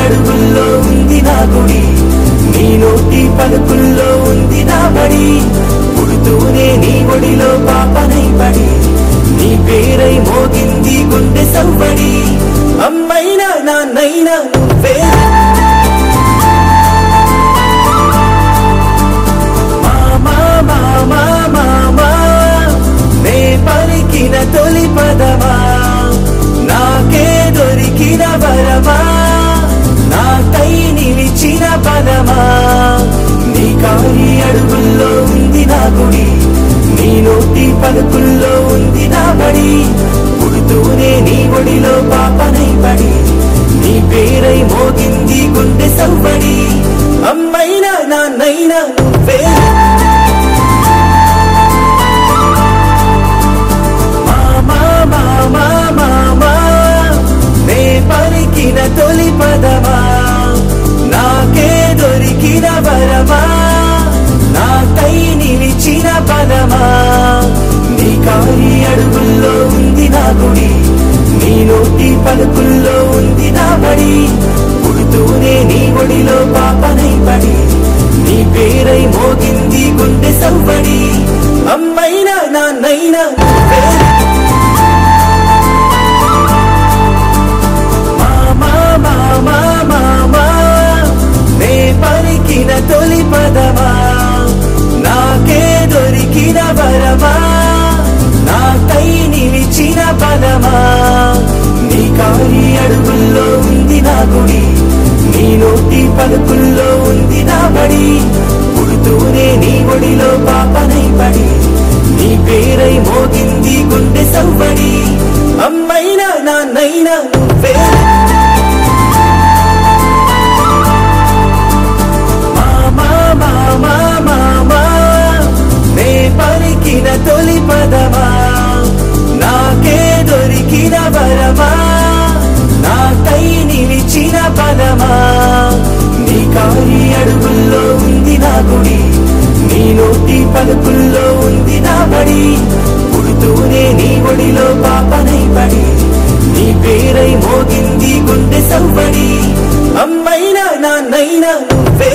అడుగుల్లో ఉంది నా గుడి, నీ నోటి పలుకుల్లో ఉంది నా బడి. పుడుతూనే నీ ఒడిలో పాపనై పడి, నీ పేరై మోగింది గుండె సవ్వడి. అమ్మైనా నాన్నైనా నువ్వే, మామా మామా మామా నే పలికిన తొలి పదమా, నాకే దొరికిన వరమా, నాకై నిలిచిన పదమా. నీ కాలి అడుగుల్లో ఉంది నా గుడి, నీ నోటి పలుకుల్లో ఉంది నా బడి. పుడుతూనే నీ ఒడిలో పాపనై పడి, నీ పేరై మోగింది గుండె సవ్వడి. అమ్మైనా నాన్నైనా నువ్వే, మామా మామా మామా నే పలికిన తొలి పదమా, నాకే దొరికిన వరమా, నాకై నిలిచిన పదమా. నీ కాలి అడుగుల్లో ఉంది నా గుడి, నీ నోటి పలుకుల్లో ఉంది నా బడి. పుడుతూనే నీ ఒడిలో పాపనై పడి, నీ పేరై మోగింది గుండె సవ్వడి. అమ్మైనా నాన్నైనా నువ్వే, మామా మామా మామా నే పలికిన తొలి పదమా, నాకే దొరికిన వరమా, నాకై నిలిచిన పదమా. నీ కాలి అడుగుల్లో ఉంది నా గుడి, నీ నోటి పలుకుల్లో ఉంది నా బడి. పుడుతూనే నీ ఒడిలో పాపనై పడి, నీ పేరై మోగింది గుండె సవ్వడి. అమ్మైనా నాన్నైనా నువ్వే, మామా మామా మామా నే పలికిన తొలి పదమా, నాకే దొరికిన వరమా, నాకై నిలిచిన పదమా. నీ కాలి అడుగుల్లో ఉంది నా గుడి, నీ నోటి పలుకుల్లో ఉంది నా బడి. పుడుతూనే నీ ఒడిలో పాపనై పడి, నీ పేరై మోగింది గుండె సవ్వడి. అమ్మైనా నాన్నైనా నువ్వే.